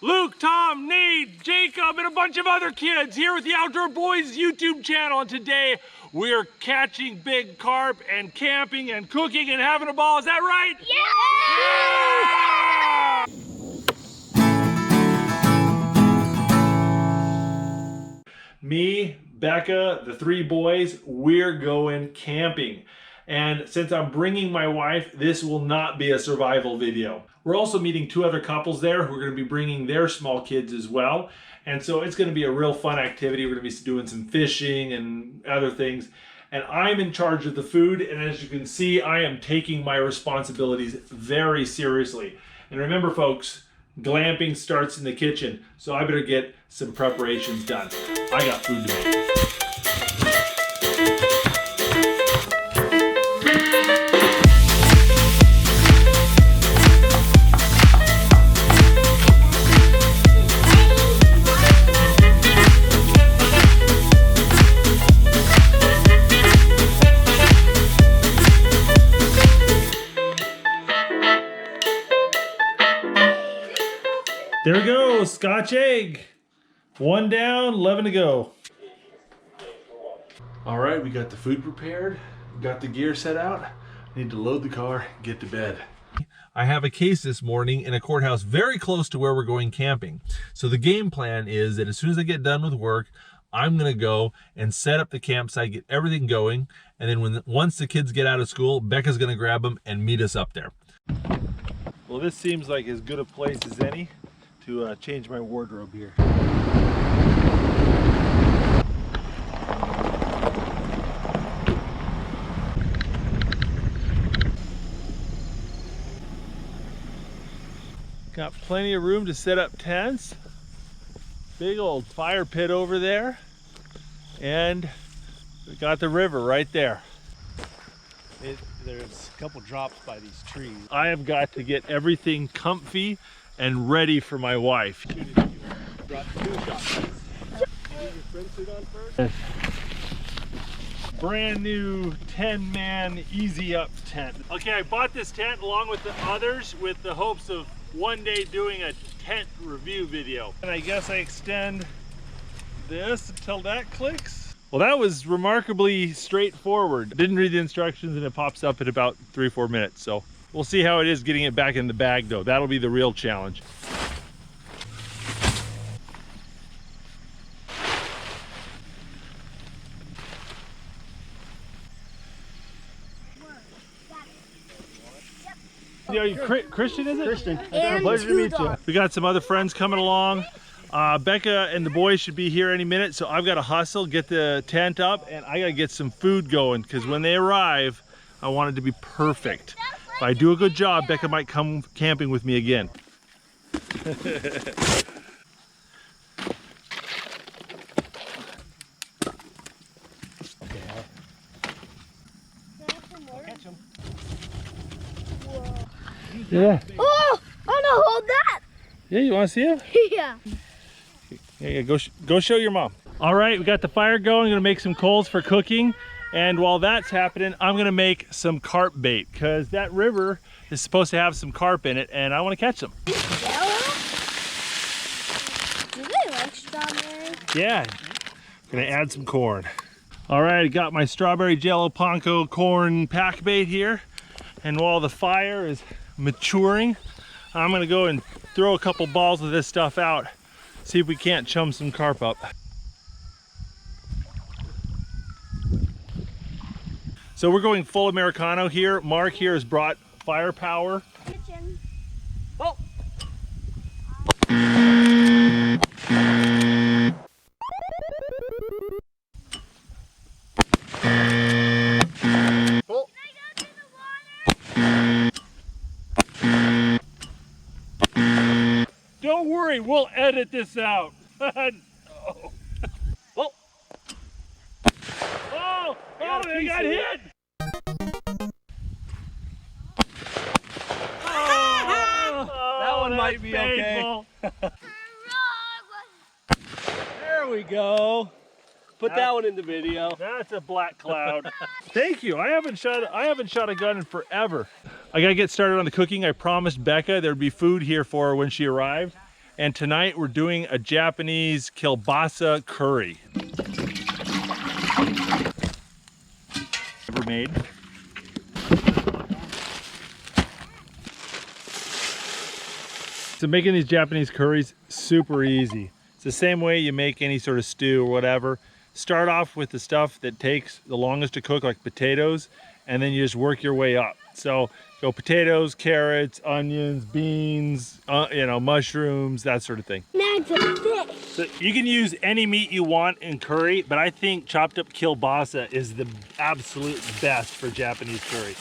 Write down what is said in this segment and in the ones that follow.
Luke, Tom, Nate, Jacob, and a bunch of other kids here with the Outdoor Boys YouTube channel. And today we're catching big carp and camping and cooking and having a ball. Is that right? Yeah! Me, Becca, the three boys, we're going camping. And since I'm bringing my wife, this will not be a survival video. We're also meeting two other couples there who are going to be bringing their small kids as well. And so it's going to be a real fun activity. We're going to be doing some fishing and other things. And I'm in charge of the food. And as you can see, I am taking my responsibilities very seriously. And remember, folks, glamping starts in the kitchen. So I better get some preparations done. I got food to make. There we go, Scotch egg. One down, 11 to go. All right, we got the food prepared. We got the gear set out. Need to load the car, get to bed. I have a case this morning in a courthouse very close to where we're going camping. So the game plan is that as soon as I get done with work, I'm gonna go and set up the campsite, get everything going. And then once the kids get out of school, Becca's gonna grab them and meet us up there. Well, this seems like as good a place as any to change my wardrobe here. Got plenty of room to set up tents. Big old fire pit over there. And we got the river right there. There's a couple drops by these trees. I have got to get everything comfy and ready for my wife. Brought 2 shotguns. Your swimsuit on first? Brand new 10-man easy up tent. Okay, I bought this tent along with the others with the hopes of one day doing a tent review video. And I guess I extend this until that clicks. Well, that was remarkably straightforward. Didn't read the instructions and it pops up in about 3 or 4 minutes. So we'll see how it is getting it back in the bag though. That'll be the real challenge. Yeah, you Christian, is it? Christian. Pleasure to meet you. We got some other friends coming along. Becca and the boys should be here any minute, so I've got to hustle, get the tent up, and I got to get some food going because when they arrive, I want it to be perfect. If I do a good job, Becca might come camping with me again. Yeah. Oh, I want to hold that. Yeah, you want to see it? Yeah. Yeah, go show your mom. All right, we got the fire going. Gonna make some coals for cooking. And while that's happening, I'm gonna make some carp bait because that river is supposed to have some carp in it and I wanna catch them. Yellow? Do they like strawberry? Yeah, gonna add some corn. All right, I got my strawberry jello panko corn pack bait here. And while the fire is maturing, I'm gonna go and throw a couple balls of this stuff out, see if we can't chum some carp up. So we're going full Americano here. Mark here has brought firepower. Kitchen. Oh! Don't worry, we'll edit this out. Oh. Oh, I got hit. That one might be painful. okay. There we go. Put that one in the video. That's a black cloud. Thank you. I haven't shot a gun in forever. I gotta get started on the cooking. I promised Becca there'd be food here for her when she arrived. And tonight we're doing a Japanese kielbasa curry. Ever made? So making these Japanese curries, super easy. It's the same way you make any sort of stew or whatever. Start off with the stuff that takes the longest to cook, like potatoes, and then you just work your way up. So go potatoes, carrots, onions, beans, mushrooms, that sort of thing. That's a fish. So you can use any meat you want in curry, but I think chopped up kielbasa is the absolute best for Japanese curry.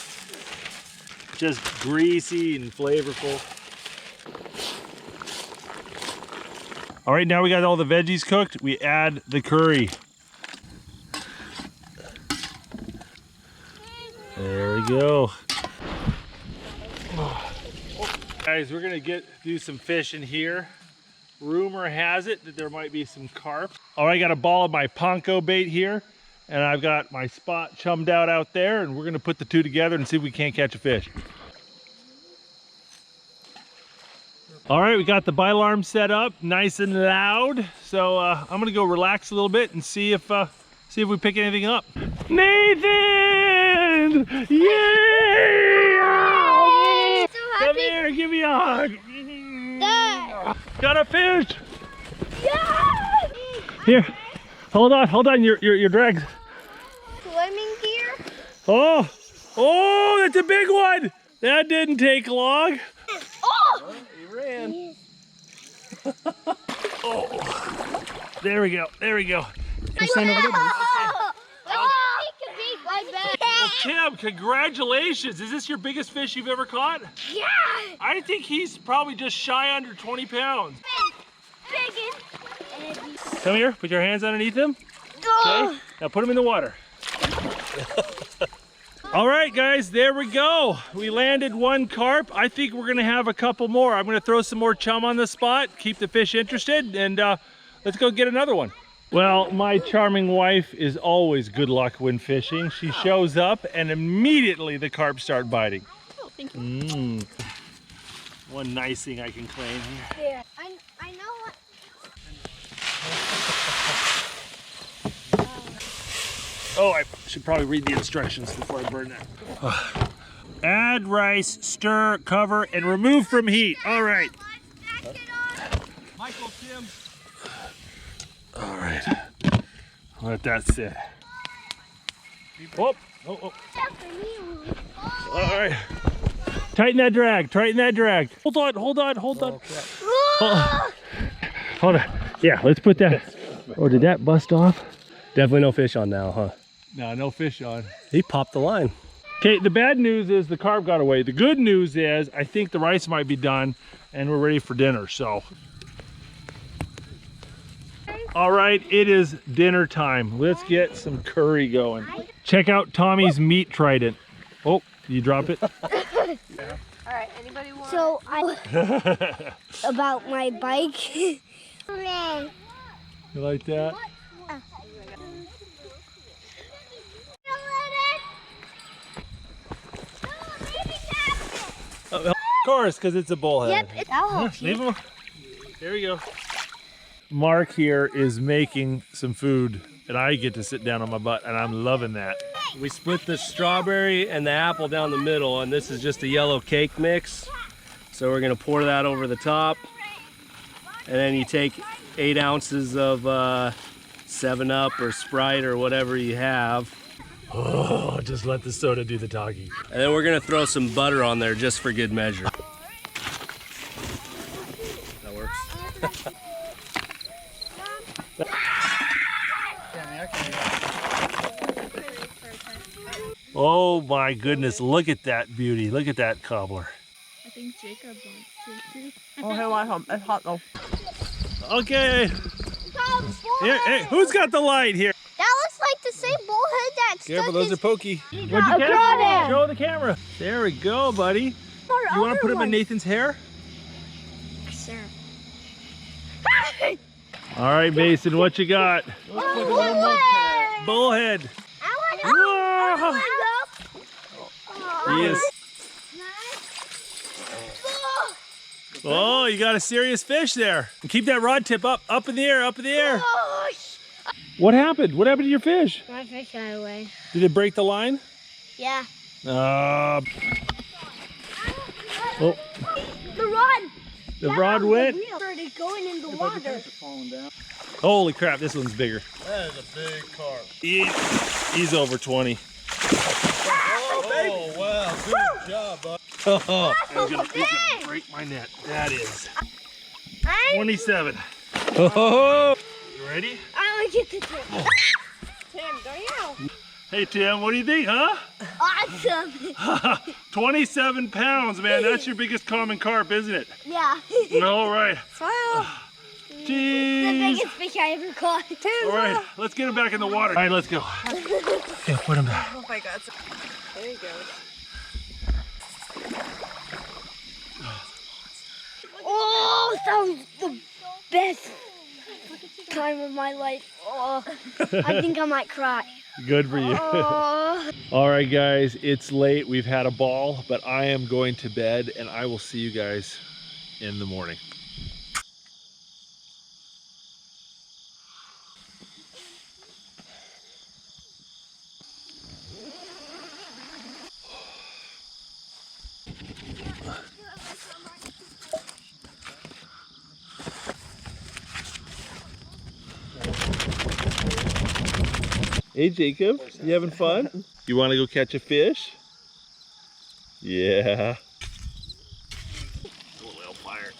Just greasy and flavorful. All right, now we got all the veggies cooked. We add the curry. There we go. Guys, we're gonna do some fish in here. Rumor has it that there might be some carp. All right, I got a ball of my panko bait here, and I've got my spot chummed out there, and we're gonna put the two together and see if we can't catch a fish. All right, we got the bite alarm set up, nice and loud. So I'm gonna go relax a little bit and see if we pick anything up. Nathan! Yeah! Come here, give me a hug. Got a fish! Yeah! Here, hold on, your drag. Swimming gear? Oh, that's a big one. That didn't take long. Oh! He ran. Oh, there we go. Well, Tim, congratulations. Is this your biggest fish you've ever caught? Yeah! I think he's probably just shy under 20 pounds. Come here, put your hands underneath him. Okay, now put him in the water. All right, guys, there we go. We landed one carp. I think we're gonna have a couple more. I'm gonna throw some more chum on the spot, keep the fish interested, and let's go get another one. Well, my charming wife is always good luck when fishing. She shows up and immediately the carp start biting. Oh, thank you. One nice thing I can claim here. Yeah. I know what. Oh, I should probably read the instructions before I burn that. Add rice, stir, cover, and remove from heat. All right. Michael, Tim. All right. Let that sit. Oh. All right. Tighten that drag. Hold on. Oh, Hold on. Yeah, let's put that. Oh, did that bust off? Definitely no fish on now, huh? No fish on. He popped the line. Okay, the bad news is the carp got away. The good news is I think the rice might be done and we're ready for dinner, so. All right, it is dinner time. Let's get some curry going. Check out Tommy's meat trident. Oh, you drop it? All right, anybody want? So about my bike. You like that? Of course, because it's a bullhead. Yep, that'll help Leave him. There we go. Mark here is making some food, and I get to sit down on my butt, and I'm loving that. We split the strawberry and the apple down the middle, and this is just a yellow cake mix. So we're gonna pour that over the top. And then you take 8 ounces of 7-Up or Sprite or whatever you have. Oh, just let the soda do the talking. And then we're gonna throw some butter on there just for good measure. That works. Oh my goodness, look at that beauty. Look at that cobbler. I think Jacob wants to too. Oh, hey, like it's hot though. Okay. Here, hey, who's got the light here? That looks like the same bullhead that Careful, stuck those are pokey. What'd you A catch? crawdad. Show the camera. There we go, buddy. You want to put him in Nathan's hair? Sure. All right, Mason, what you got? Bullhead. Whoa! He is. Oh, you got a serious fish there. Keep that rod tip up in the air, up in the air. Gosh. What happened? What happened to your fish? My fish got away. Did it break the line? Yeah. Oh, The rod. the rod went. Started going in the water. Holy crap, this one's bigger. That is a big carp. He's over 20. Oh, wow. Good job, bud. Oh, he's gonna break my net. That is 27. Oh, you ready? I want you to Tim, don't you? Hey Tim, what do you think, huh? Awesome. 27 pounds, man. That's your biggest common carp, isn't it? Yeah. All right. Wow. Jeez. The biggest fish I ever caught. All right, let's get him back in the water. All right, let's go. Okay, put him back. Oh my God. There he goes. Oh, that was the best time of my life. Oh, I think I might cry. Good for you. Oh. All right, guys, it's late. We've had a ball, but I am going to bed, and I will see you guys in the morning. Hey Jacob, you having fun? You want to go catch a fish? Yeah. A little fire.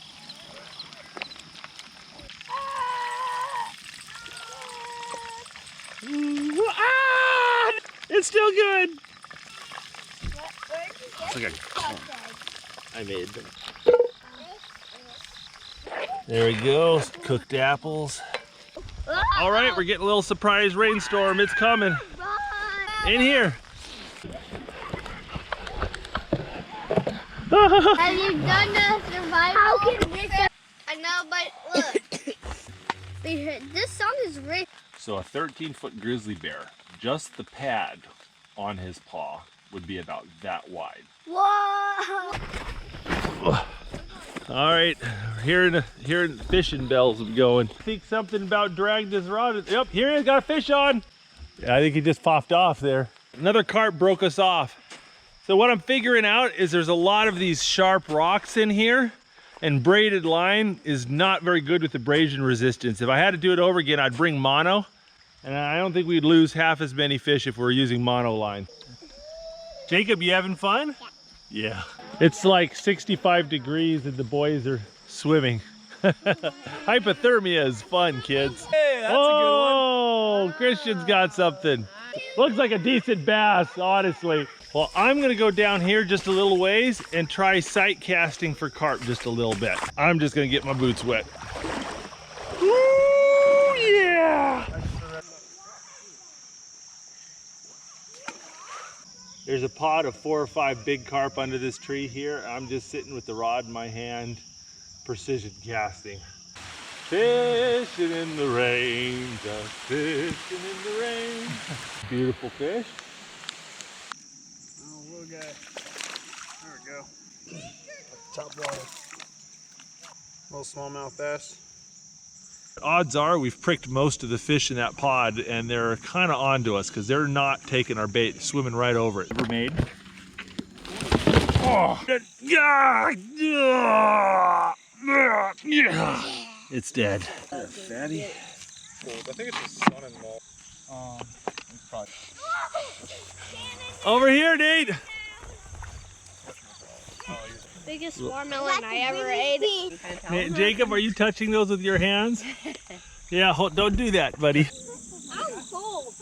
Ah! It's still good. It's like a corn. I made them. There we go, cooked apples. All right, we're getting a little surprise rainstorm. It's coming. In here. Have you done the survival? How can this? I know, but look. This song is rich. So a 13-foot grizzly bear, just the pad on his paw would be about that wide. Whoa! All right, hearing fishing bells going. I think something about dragged this rod. Yep, here he's got a fish on. Yeah, I think he just popped off there. Another carp broke us off. So what I'm figuring out is there's a lot of these sharp rocks in here, and braided line is not very good with abrasion resistance. If I had to do it over again, I'd bring mono, and I don't think we'd lose half as many fish if we were using mono line. Jacob, you having fun? Yeah. It's like 65 degrees and the boys are swimming. Hypothermia is fun, kids. Hey, that's a good one. Oh, Christian's got something. Looks like a decent bass, honestly. Well, I'm gonna go down here just a little ways and try sight casting for carp just a little bit. I'm just gonna get my boots wet. Ooh, yeah! There's a pod of 4 or 5 big carp under this tree here. I'm just sitting with the rod in my hand, precision casting. Fishing in the rain, just fishing in the rain. Beautiful fish. Oh, little guy. There we go. Top water. Little smallmouth bass. Odds are we've pricked most of the fish in that pod, and they're kind of onto us because they're not taking our bait, swimming right over it. Ever made? Oh, it's dead. Fatty. I think it's his son-in-law. Over here, Nate. Biggest watermelon I ever ate. Nate, Jacob, are you touching those with your hands? Yeah, don't do that, buddy. I'm cold.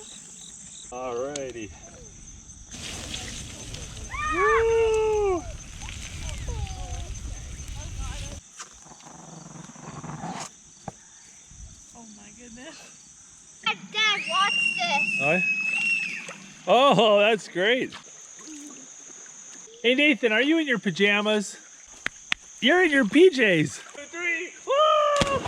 Alrighty. Woo! Oh my goodness. Dad, watch this. Oh, that's great. Hey Nathan, are you in your pajamas? You're in your PJs. Woo!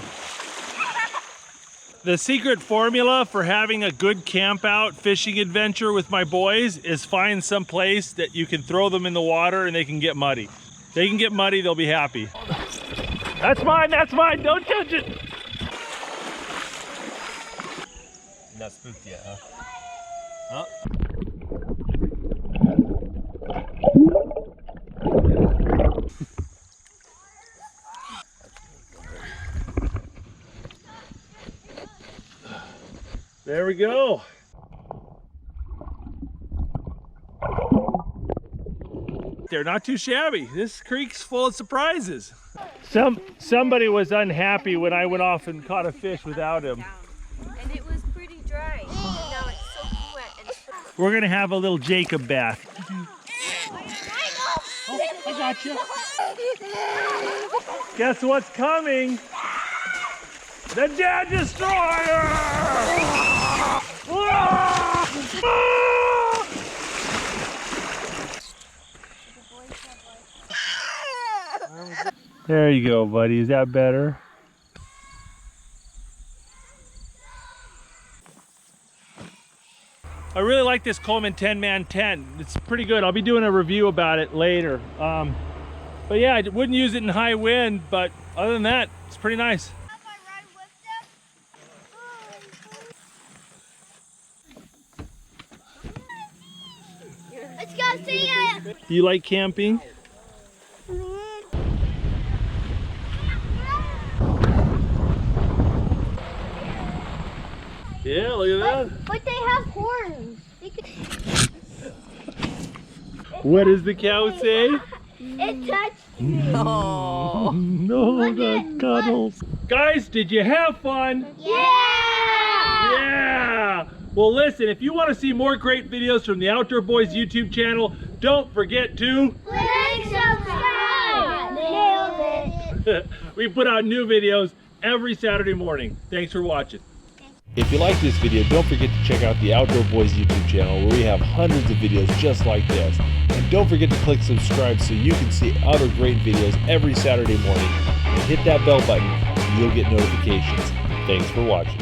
The secret formula for having a good camp out fishing adventure with my boys is find some place that you can throw them in the water and they can get muddy. They can get muddy, they'll be happy. That's mine, don't touch it. Not spooked yet, huh? Huh? There we go. They're not too shabby. This creek's full of surprises. Somebody was unhappy when I went off and caught a fish without him. And it was pretty dry. Now it's soaking wet. And We're gonna have a little Jacob bath. Oh, I got you. Guess what's coming? The Dead Destroyer! There you go, buddy. Is that better? I really like this Coleman 10-man tent. It's pretty good. I'll be doing a review about it later. But yeah, I wouldn't use it in high wind, but other than that, it's pretty nice. Let's go see it. Do you like camping? Yeah, look at that. But they have horns. They could... What does the cow say? It touched me. oh. No, the cuddles. Guys, did you have fun? Yeah! Yeah! Well, listen, if you want to see more great videos from the Outdoor Boys YouTube channel, don't forget to Click subscribe. Nailed it. we put out new videos every Saturday morning. Thanks for watching. If you like this video, don't forget to check out the Outdoor Boys YouTube channel where we have hundreds of videos just like this. And don't forget to click subscribe so you can see other great videos every Saturday morning. And hit that bell button so you'll get notifications. Thanks for watching.